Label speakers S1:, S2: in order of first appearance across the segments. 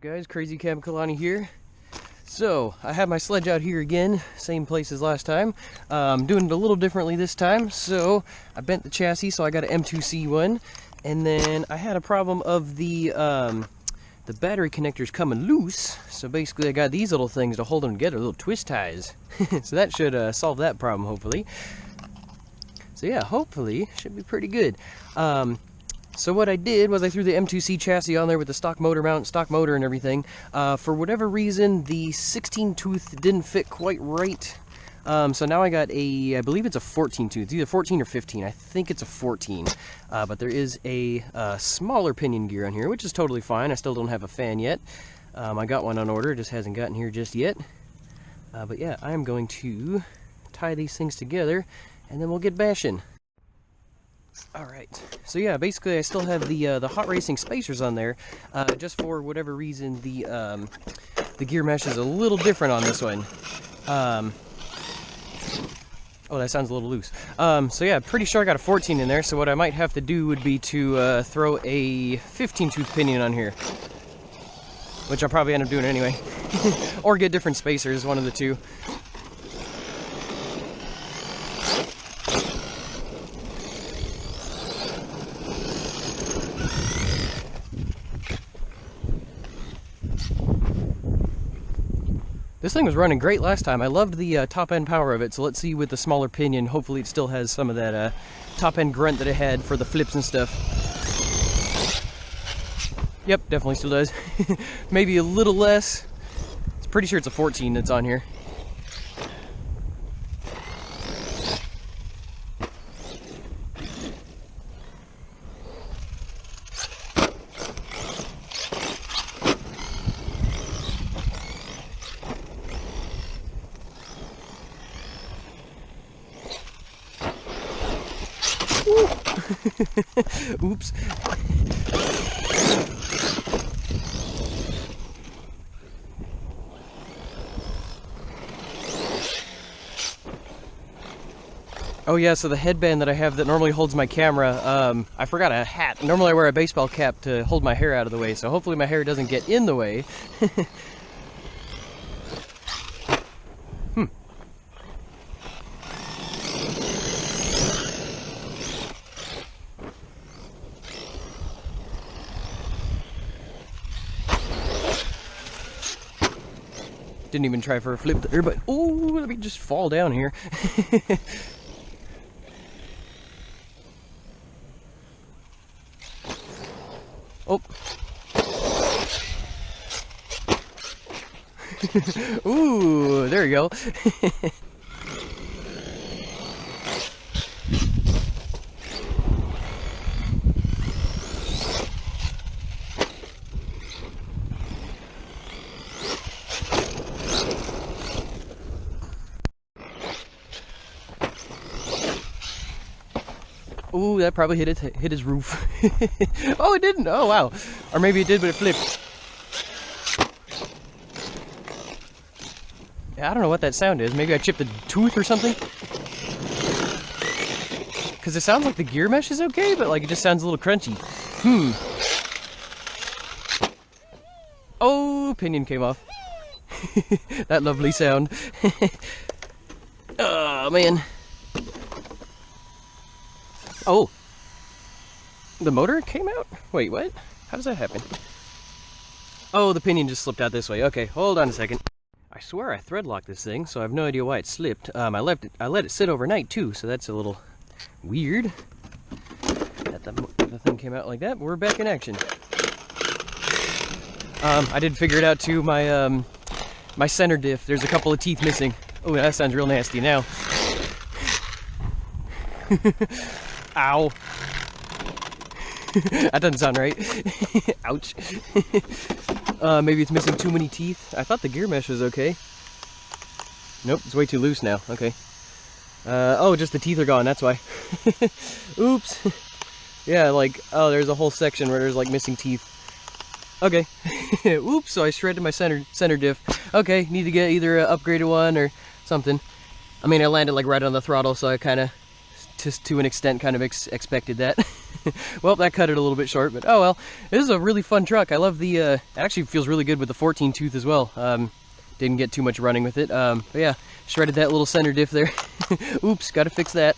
S1: Guys, Crazy Cab Kalani here. So, I have my sledge out here again, same place as last time. Doing it a little differently this time. So, I bent the chassis, so I got an M2C one. And then I had a problem of the battery connectors coming loose. So basically I got these little things to hold them together, little twist ties. So that should solve that problem, hopefully. So yeah, hopefully, should be pretty good. So what I did was I threw the M2C chassis on there with the stock motor mount, stock motor and everything. For whatever reason, the 16 tooth didn't fit quite right. So now I got I believe it's a 14 tooth, it's either 14 or 15. I think it's a 14. But there is a smaller pinion gear on here, which is totally fine. I still don't have a fan yet. I got one on order, it just hasn't gotten here just yet. But yeah, I am going to tie these things together and then we'll get bashing. Alright, so yeah, basically I still have the hot racing spacers on there. Just for whatever reason, the gear mesh is a little different on this one. Oh, that sounds a little loose. So yeah, pretty sure I got a 14 in there, so what I might have to do would be to throw a 15 tooth pinion on here. Which I'll probably end up doing anyway. Or get different spacers, one of the two. This thing was running great last time. I loved the top end power of it, so let's see with the smaller pinion. Hopefully it still has some of that top end grunt that it had for the flips and stuff. Yep, definitely still does. Maybe a little less. It's pretty sure it's a 14 that's on here. Oops. Oh yeah, so the headband that I have that normally holds my camera, I forgot a hat. Normally I wear a baseball cap to hold my hair out of the way, so hopefully my hair doesn't get in the way. Didn't even try for a flip there, but oh, let me just fall down here. Oh. Ooh, there you go. Ooh, that probably hit his roof. Oh, it didn't. Oh, wow. Or maybe it did, but it flipped. Yeah, I don't know what that sound is. Maybe I chipped a tooth or something. Because it sounds like the gear mesh is okay, but like it just sounds a little crunchy. Oh, pinion came off. That lovely sound. Oh, man. Oh, the motor came out? Wait, what? How does that happen? Oh, the pinion just slipped out this way. Okay, hold on a second. I swear I thread locked this thing, so I have no idea why it slipped. I let it sit overnight too, so that's a little weird that the thing came out like that. But we're back in action. I did figure it out too. My my center diff. There's a couple of teeth missing. Oh, that sounds real nasty now. Ow. That doesn't sound right. Ouch. Maybe it's missing too many teeth. I thought the gear mesh was okay. Nope, it's way too loose now. Okay. Oh, just the teeth are gone, that's why. Oops. Yeah, like, oh, there's a whole section where there's like missing teeth. Okay. Oops, so I shredded my center diff. Okay, need to get either an upgraded one or something. I mean, I landed like right on the throttle, so I kind of to an extent kind of expected that. Well, that cut it a little bit short, but oh well. This is a really fun truck. I love the, it actually feels really good with the 14 tooth as well. Didn't get too much running with it. But yeah, shredded that little center diff there. Oops, gotta fix that.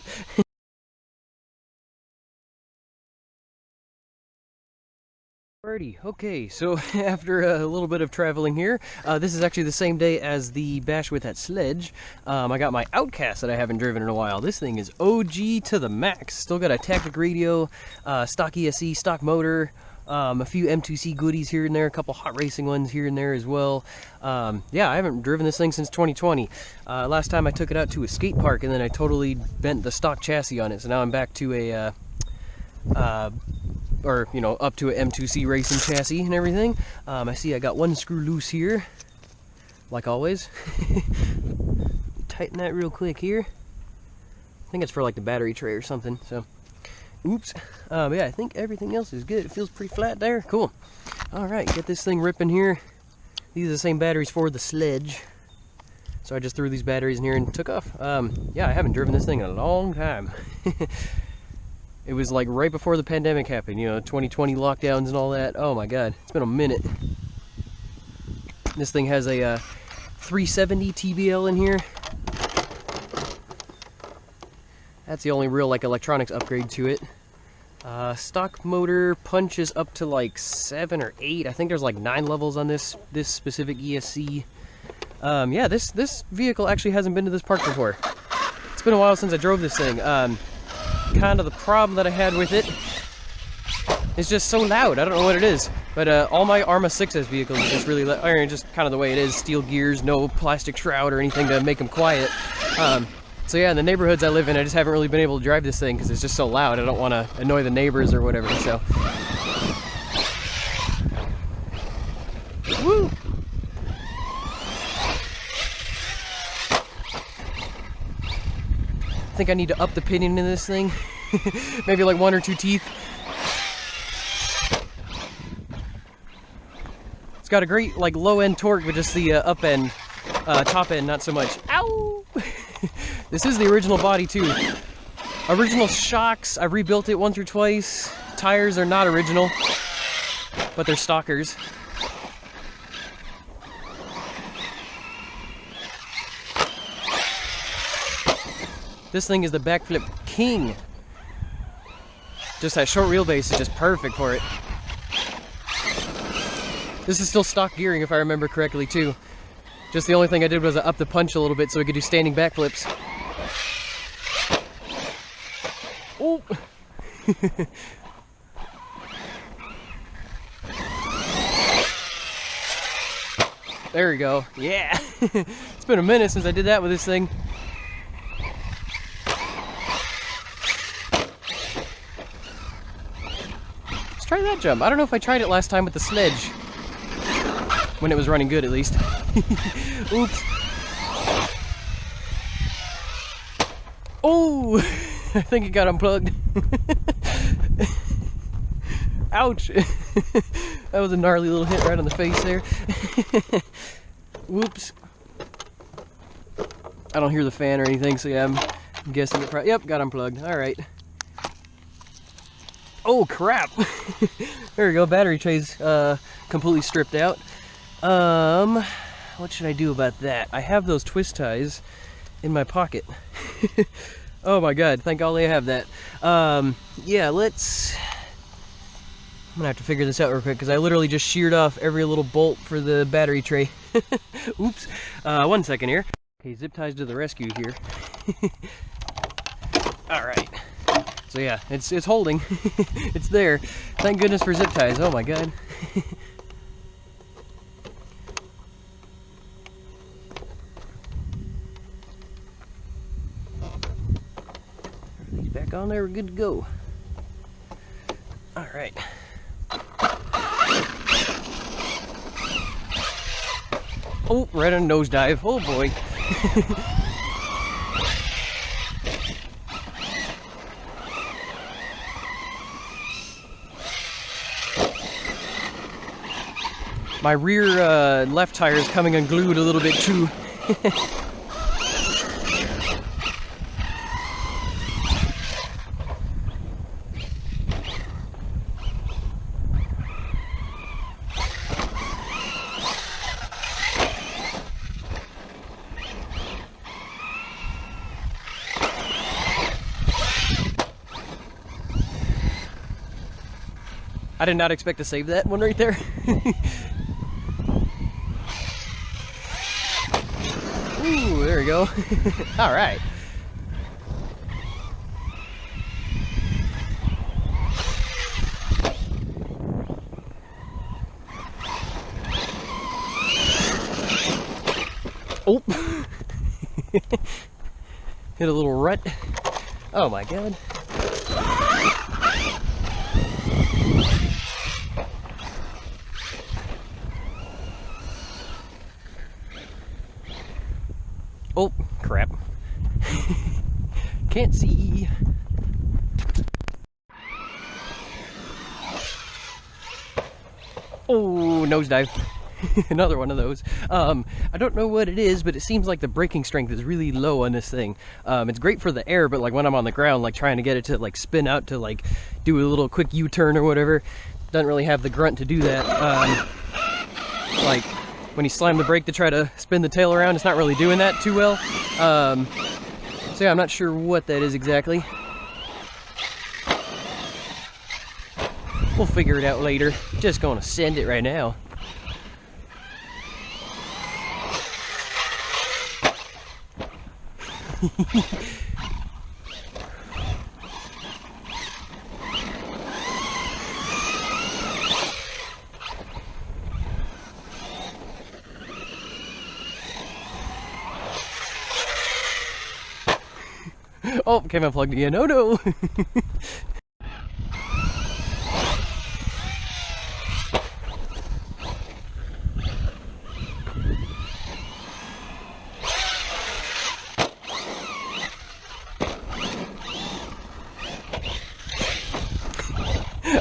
S1: Alrighty, okay, so after a little bit of traveling here, this is actually the same day as the bash with that Sledge. I got my Outcast that I haven't driven in a while. This thing is OG to the max. Still got a Tactic radio, stock ESC, stock motor, a few M2C goodies here and there, a couple hot racing ones here and there as well. Yeah, I haven't driven this thing since 2020. Last time I took it out to a skate park and then I totally bent the stock chassis on it, so now I'm back to a or you know, up to an M2C racing chassis and everything. I see I got one screw loose here, like always. Tighten that real quick here. I think it's for like the battery tray or something, so oops. Yeah, I think everything else is good. It feels pretty flat there. Cool. All right, get this thing ripping here. These are the same batteries for the Sledge, so I just threw these batteries in here and took off. Yeah, I haven't driven this thing in a long time. It was like right before the pandemic happened, you know, 2020 lockdowns and all that. Oh my god, it's been a minute. This thing has a 370 TBL in here. That's the only real like electronics upgrade to it. Stock motor punches up to like 7 or 8. I think there's like 9 levels on this specific ESC. Yeah, this vehicle actually hasn't been to this park before. It's been a while since I drove this thing. Kind of the problem that I had with it is just so loud. I don't know what it is, but all my Arrma 6S vehicles are just really just kind of the way it is. Steel gears, no plastic shroud or anything to make them quiet. So yeah, in the neighborhoods I live in, I just haven't really been able to drive this thing because it's just so loud. I don't want to annoy the neighbors or whatever. So, woo! I think I need to up the pinion in this thing. Maybe like 1 or 2 teeth. It's got a great like low end torque, but just the up end, top end not so much. Ow! This is the original body too. Original shocks. I rebuilt it once or twice. Tires are not original, but they're stockers. This thing is the backflip king. Just that short wheelbase is just perfect for it. This is still stock gearing if I remember correctly too. Just the only thing I did was up the punch a little bit so we could do standing backflips. Oh! There we go. Yeah! It's been a minute since I did that with this thing. Try that jump. I don't know if I tried it last time with the Sledge. When it was running good, at least. Oops. Oh! I think it got unplugged. Ouch! That was a gnarly little hit right on the face there. Whoops. I don't hear the fan or anything, so yeah, I'm guessing it probably... Yep, got unplugged. Alright. Oh crap! There we go, battery tray's completely stripped out. What should I do about that? I have those twist ties in my pocket. Oh my god, thank God I have that. Yeah, let's... I'm gonna have to figure this out real quick because I literally just sheared off every little bolt for the battery tray. Oops. 1 second here. Okay, zip ties to the rescue here. Alright. So yeah, it's holding. It's there. Thank goodness for zip ties. Oh my god. These back on there, we're good to go. Alright. Oh, right on nosedive. Oh boy. My rear left tire is coming unglued a little bit too. I did not expect to save that one right there. Ooh, there we go. All right. Oh. Hit a little rut. Oh my god. Oh, crap. Can't see. Oh, nosedive. Another one of those. I don't know what it is, but it seems like the braking strength is really low on this thing. It's great for the air, but like when I'm on the ground, like trying to get it to like spin out to like do a little quick U-turn or whatever, doesn't really have the grunt to do that. Like when you slam the brake to try to spin the tail around, it's not really doing that too well. So yeah, I'm not sure what that is exactly. We'll figure it out later. Just gonna send it right now. Oh, came unplugged again. Oh no!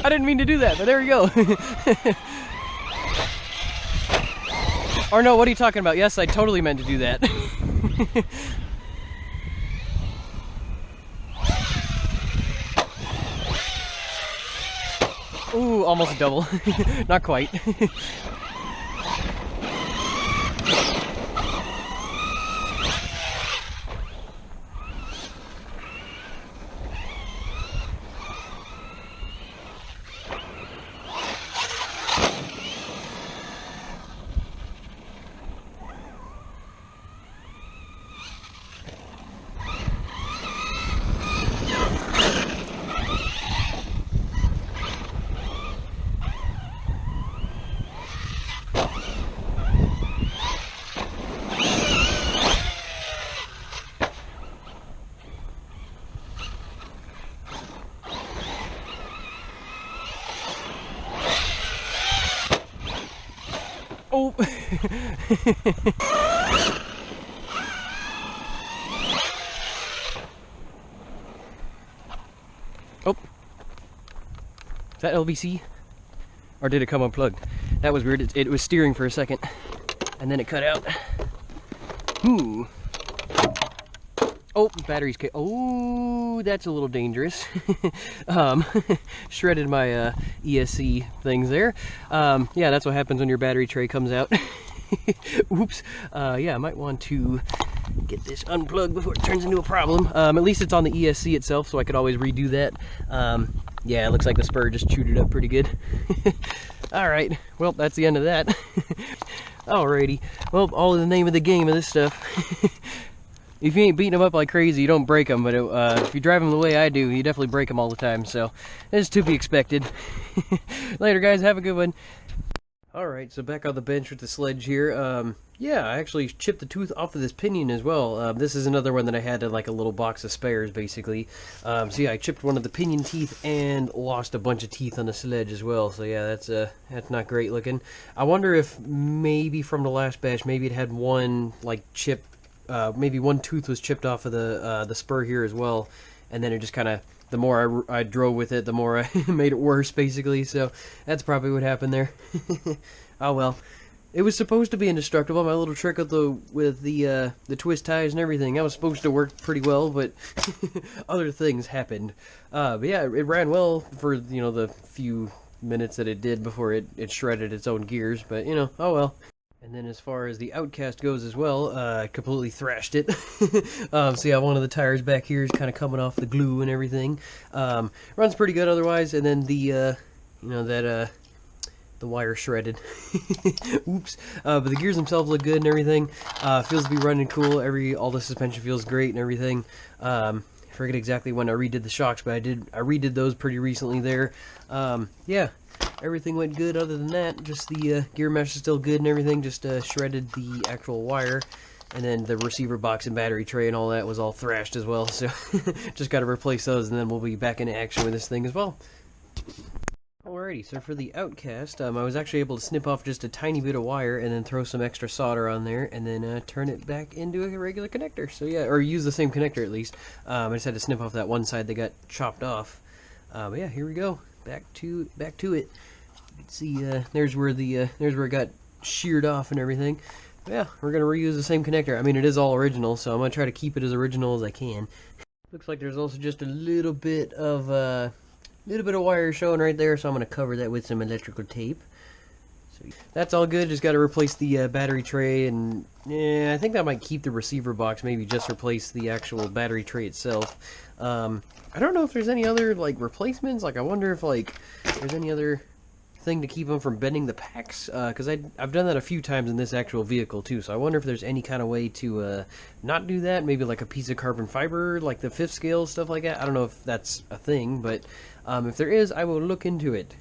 S1: I didn't mean to do that, but there we go. Or no, what are you talking about? Yes, I totally meant to do that. Ooh, almost double. Not quite. Oh! Oh! Is that LVC? Or did it come unplugged? That was weird. It was steering for a second, and then it cut out. Ooh! Oh, batteries. Oh, that's a little dangerous. Shredded my ESC things there. Yeah, that's what happens when your battery tray comes out. Oops. Yeah, I might want to get this unplugged before it turns into a problem. At least it's on the ESC itself, so I could always redo that. Yeah, it looks like the spur just chewed it up pretty good. Alright, well, that's the end of that. Alrighty. Well, all in the name of the game of this stuff. If you ain't beating them up like crazy, you don't break them, but if you drive them the way I do, you definitely break them all the time, so it's to be expected. Later, guys. Have a good one. Alright, so back on the bench with the sledge here. Yeah, I actually chipped the tooth off of this pinion as well. This is another one that I had in like a little box of spares, basically. So yeah, I chipped one of the pinion teeth and lost a bunch of teeth on the sledge as well. So yeah, that's not great looking. I wonder if maybe from the last batch, maybe it had one like chip. Maybe one tooth was chipped off of the spur here as well, and then it just kind of, the more I drove with it, the more I made it worse, basically. So that's probably what happened there. Oh well, it was supposed to be indestructible. My little trick with the twist ties and everything, that was supposed to work pretty well, but other things happened. But yeah, it ran well for the few minutes that it did before it shredded its own gears. But oh well. And then as far as the Outcast goes as well, I completely thrashed it. So yeah, one of the tires back here is kind of coming off the glue and everything. Runs pretty good otherwise. And then the you know, that the wire shredded. Oops. But the gears themselves look good and everything. Feels to be running cool. All the suspension feels great and everything. I forget exactly when I redid the shocks, but I redid those pretty recently there. Yeah, everything went good other than that. Just the gear mesh is still good and everything. Just shredded the actual wire. And then the receiver box and battery tray and all that was all thrashed as well. So just got to replace those, and then we'll be back into action with this thing as well. Alrighty, so for the Outcast, I was actually able to snip off just a tiny bit of wire and then throw some extra solder on there and then turn it back into a regular connector. So yeah, or use the same connector at least. I just had to snip off that one side that got chopped off. But yeah, here we go. Back to it. You can see there's where it got sheared off and everything. But yeah, we're gonna reuse the same connector. I mean, it is all original, so I'm gonna try to keep it as original as I can. Looks like there's also just a little bit of wire showing right there, so I'm going to cover that with some electrical tape. So that's all good. Just got to replace the battery tray, and yeah, I think that might keep the receiver box. Maybe just replace the actual battery tray itself. I don't know if there's any other like replacements. Like, I wonder if like there's any other thing to keep them from bending the packs, because I've done that a few times in this actual vehicle too, so I wonder if there's any kind of way to not do that. Maybe like a piece of carbon fiber, like the 5th scale, stuff like that. I don't know if that's a thing, but if there is, I will look into it.